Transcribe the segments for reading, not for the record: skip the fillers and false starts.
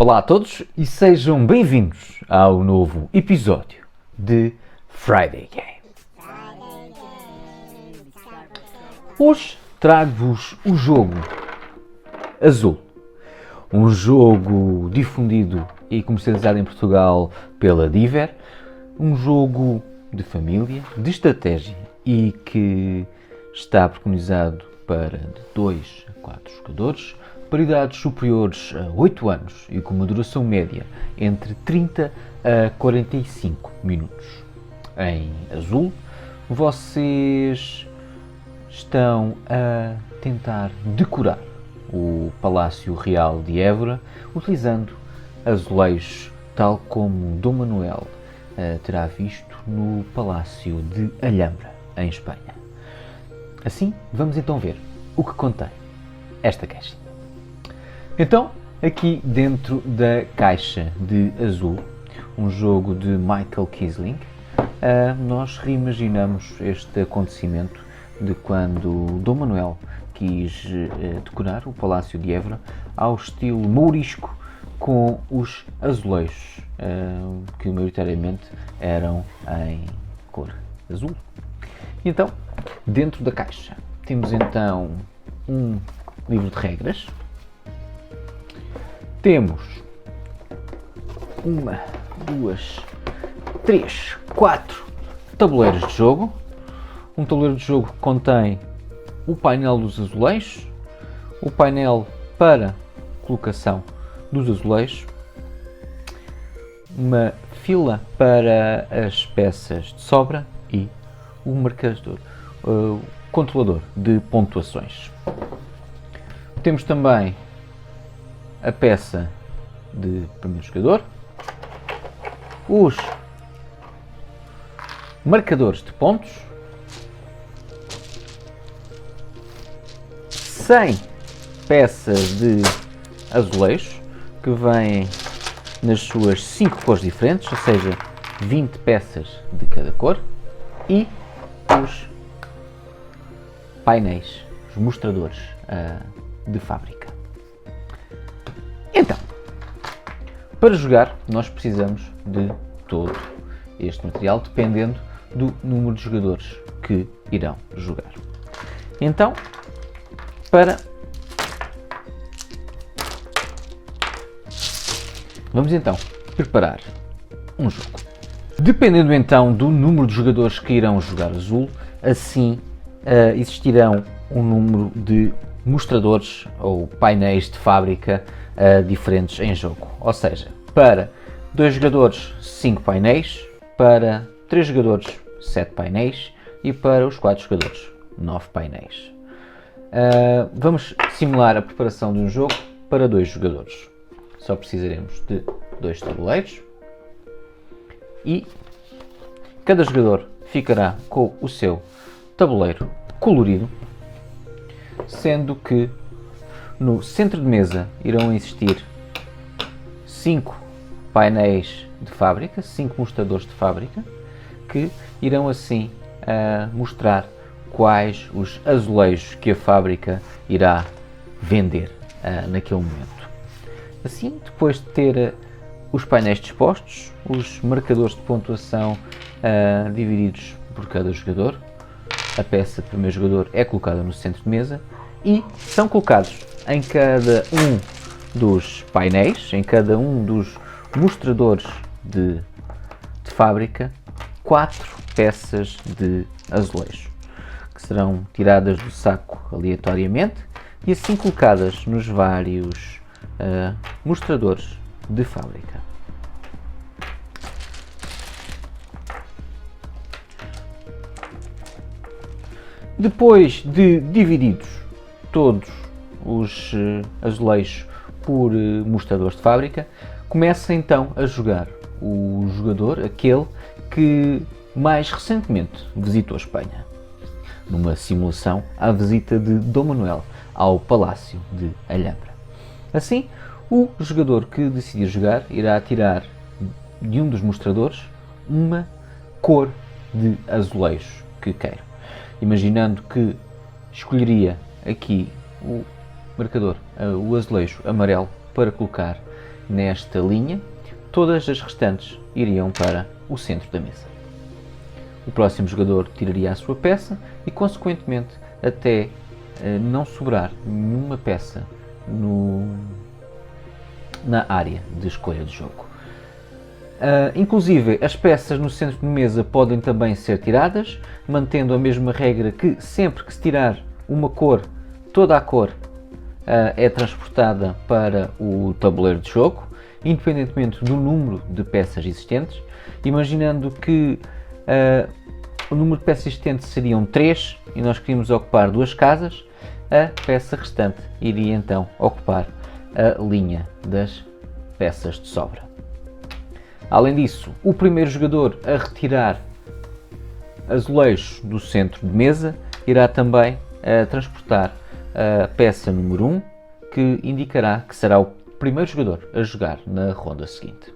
Olá a todos e sejam bem-vindos ao novo episódio de Friday Game. Hoje trago-vos o jogo Azul, um jogo difundido e comercializado em Portugal pela Diver, um jogo de família, de estratégia e que está preconizado para de 2 a 4 jogadores, para idades superiores a 8 anos e com uma duração média entre 30 a 45 minutos. Em Azul, vocês estão a tentar decorar o Palácio Real de Évora utilizando azulejos, tal como Dom Manuel terá visto no Palácio de Alhambra, em Espanha. Assim, vamos então ver o que contém esta caixa. Então, aqui dentro da caixa de Azul, um jogo de Michael Kiesling, nós reimaginamos este acontecimento de quando Dom Manuel quis decorar o Palácio de Évora ao estilo mourisco com os azulejos, que maioritariamente eram em cor azul. E então, dentro da caixa, temos então um livro de regras. Temos 1, 2, 3, 4 tabuleiros de jogo. Um tabuleiro de jogo contém o painel dos azulejos, o painel para colocação dos azulejos, uma fila para as peças de sobra e o marcador, o controlador de pontuações. Temos também a peça de primeiro jogador, os marcadores de pontos, 100 peças de azulejos que vêm nas suas 5 cores diferentes, ou seja, 20 peças de cada cor, e os painéis, os mostradores de fábrica. Então, para jogar, nós precisamos de todo este material, dependendo do número de jogadores que irão jogar. Então, vamos então preparar um jogo. Dependendo então do número de jogadores que irão jogar Azul, assim existirão um número de mostradores ou painéis de fábrica diferentes em jogo. Ou seja, para 2 jogadores 5 painéis, para 3 jogadores 7 painéis e para os 4 jogadores 9 painéis. Vamos simular a preparação de um jogo para 2 jogadores. Só precisaremos de 2 tabuleiros e cada jogador ficará com o seu tabuleiro colorido, sendo que no centro de mesa irão existir 5 painéis de fábrica, 5 mostradores de fábrica, que irão assim mostrar quais os azulejos que a fábrica irá vender naquele momento. Assim, depois de ter os painéis dispostos, os marcadores de pontuação divididos por cada jogador, a peça de primeiro jogador é colocada no centro de mesa e são colocados em cada um dos painéis, em cada um dos mostradores de fábrica, 4 peças de azulejo, que serão tiradas do saco aleatoriamente e assim colocadas nos vários mostradores de fábrica. Depois de divididos todos os azulejos por mostradores de fábrica, começa então a jogar o jogador, aquele que mais recentemente visitou a Espanha, numa simulação à visita de Dom Manuel ao Palácio de Alhambra. Assim, o jogador que decidir jogar irá tirar de um dos mostradores uma cor de azulejo que queira. Imaginando que escolheria aqui o marcador, o azulejo amarelo, para colocar nesta linha, todas as restantes iriam para o centro da mesa. O próximo jogador tiraria a sua peça e, consequentemente, até não sobrar nenhuma peça na área de escolha de jogo. Inclusive, as peças no centro de mesa podem também ser tiradas, mantendo a mesma regra que sempre que se tirar uma cor, toda a cor é transportada para o tabuleiro de jogo, independentemente do número de peças existentes. Imaginando que o número de peças existentes seriam 3 e nós queríamos ocupar 2 casas, a peça restante iria então ocupar a linha das peças de sobra. Além disso, o primeiro jogador a retirar azulejos do centro de mesa irá também transportar a peça número 1, que indicará que será o primeiro jogador a jogar na ronda seguinte.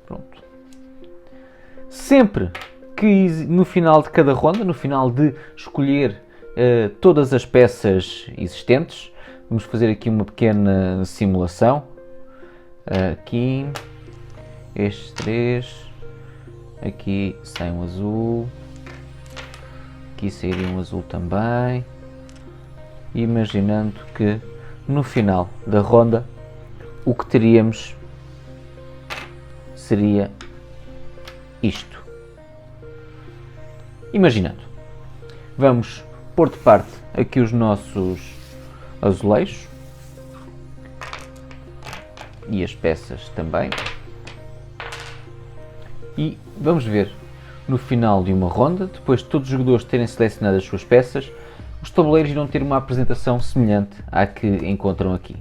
Pronto. Sempre que no final de cada ronda, no final de escolher todas as peças existentes, vamos fazer aqui uma pequena simulação. Aqui, estes 3, aqui sai um azul, aqui sairia um azul também, imaginando que no final da ronda o que teríamos seria isto. Imaginando, vamos pôr de parte aqui os nossos azulejos e as peças também, e vamos ver no final de uma ronda, depois de todos os jogadores terem selecionado as suas peças, os tabuleiros irão ter uma apresentação semelhante à que encontram aqui.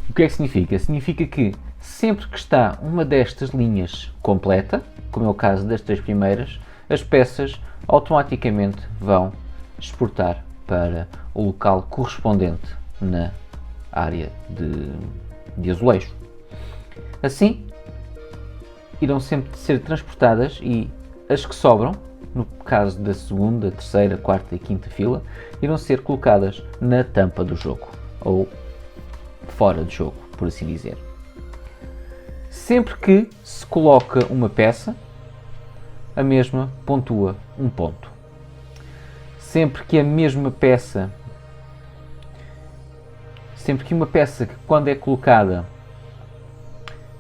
O que é que significa? Significa que sempre que está uma destas linhas completa, como é o caso das 3 primeiras, as peças automaticamente vão exportar para o local correspondente na área de azulejo. Assim, irão sempre ser transportadas e as que sobram, no caso da segunda, terceira, quarta e quinta fila, irão ser colocadas na tampa do jogo, ou fora de jogo, por assim dizer. Sempre que se coloca uma peça, a mesma pontua um ponto. Sempre que a mesma peça, sempre que uma peça que quando é colocada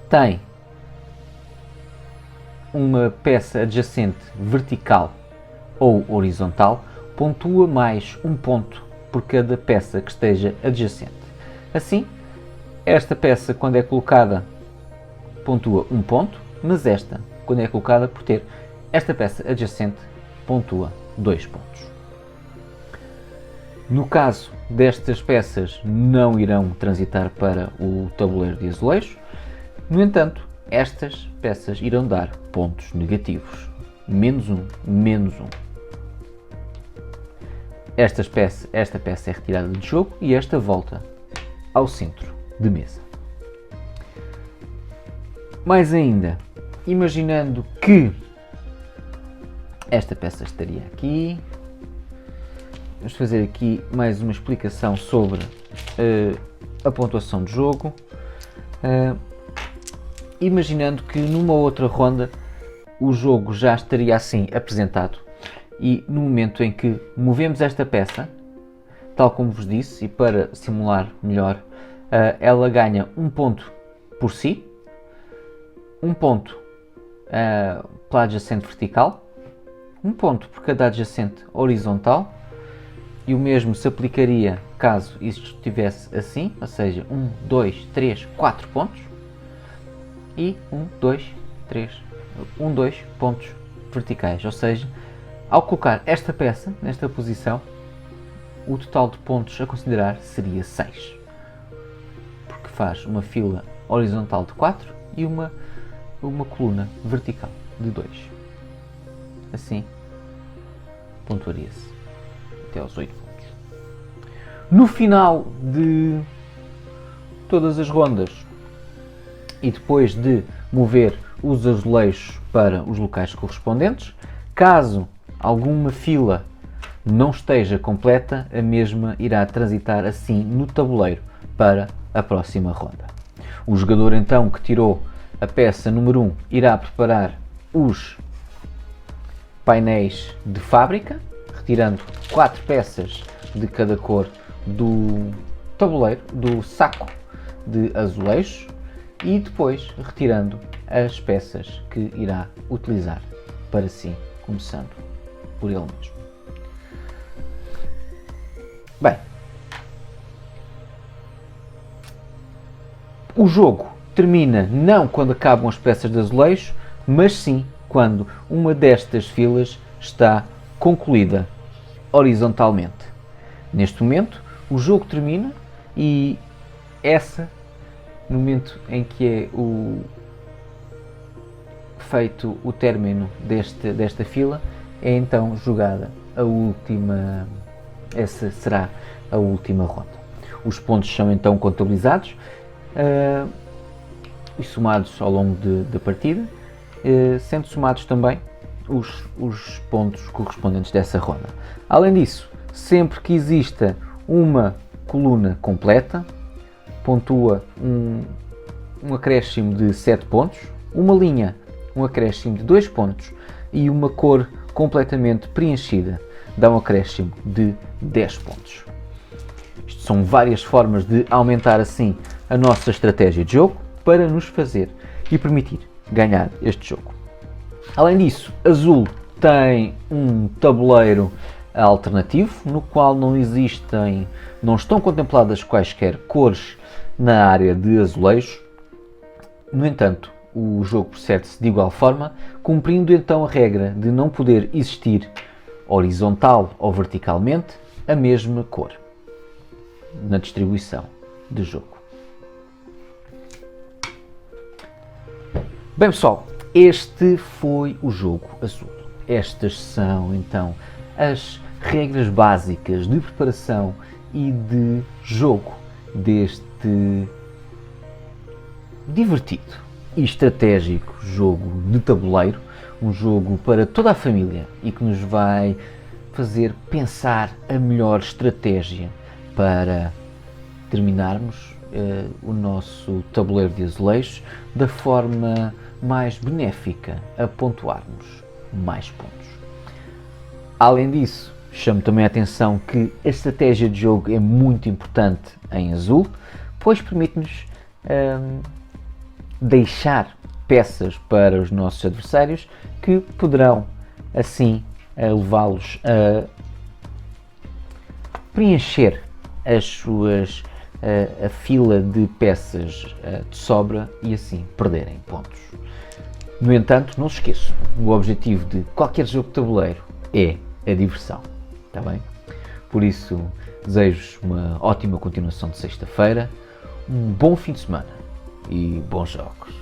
tem uma peça adjacente vertical ou horizontal, pontua mais um ponto por cada peça que esteja adjacente. Assim, esta peça quando é colocada pontua um ponto, mas esta, quando é colocada por ter esta peça adjacente, pontua 2 pontos. No caso destas peças, não irão transitar para o tabuleiro de azulejo. No entanto, estas peças irão dar pontos negativos. -1, -1. Esta peça é retirada de jogo e esta volta ao centro de mesa. Mais ainda, imaginando que esta peça estaria aqui, vamos fazer aqui mais uma explicação sobre a pontuação de jogo. Imaginando que numa outra ronda o jogo já estaria assim apresentado e no momento em que movemos esta peça, tal como vos disse, e para simular melhor, ela ganha um ponto por si, um ponto pela adjacente vertical, um ponto por cada adjacente horizontal, e o mesmo se aplicaria caso isto estivesse assim, ou seja, 1, 2, 3, 4 pontos, e 1, 2, 2 pontos verticais, ou seja, ao colocar esta peça nesta posição, o total de pontos a considerar seria 6, porque faz uma fila horizontal de 4 e uma coluna vertical de 2. Assim, pontuaria-se até aos 8 pontos. No final de todas as rondas e depois de mover os azulejos para os locais correspondentes, caso alguma fila não esteja completa, a mesma irá transitar assim no tabuleiro para a próxima ronda. O jogador então que tirou a peça número 1 irá preparar os painéis de fábrica, retirando 4 peças de cada cor do tabuleiro, do saco de azulejos, e depois retirando as peças que irá utilizar para si, começando por ele mesmo. Bem, o jogo termina não quando acabam as peças de azulejo, mas sim quando uma destas filas está concluída horizontalmente. Neste momento, o jogo termina e no momento em que é feito o término desta fila, é então jogada essa será a última ronda. Os pontos são então contabilizados e somados ao longo da partida, sendo somados também os pontos correspondentes dessa ronda. Além disso, sempre que exista uma coluna completa, pontua um acréscimo de 7 pontos, uma linha, um acréscimo de 2 pontos e uma cor completamente preenchida dá um acréscimo de 10 pontos. Isto são várias formas de aumentar assim a nossa estratégia de jogo para nos fazer e permitir ganhar este jogo. Além disso, Azul tem um tabuleiro alternativo no qual não estão contempladas quaisquer cores na área de azulejos. No entanto, o jogo procede-se de igual forma, cumprindo então a regra de não poder existir horizontal ou verticalmente a mesma cor na distribuição de jogo. Bem pessoal, este foi o jogo Azul. Estas são então as regras básicas de preparação e de jogo deste divertido e estratégico jogo de tabuleiro, um jogo para toda a família e que nos vai fazer pensar a melhor estratégia para terminarmos o nosso tabuleiro de azulejos da forma mais benéfica a pontuarmos mais pontos. Além disso, chamo também a atenção que a estratégia de jogo é muito importante em Azul, pois permite-nos deixar peças para os nossos adversários que poderão assim levá-los a preencher a fila de peças de sobra e assim perderem pontos. No entanto, não se esqueçam, o objetivo de qualquer jogo de tabuleiro é a diversão, está bem? Por isso, desejo uma ótima continuação de sexta-feira, um bom fim de semana e bons jogos.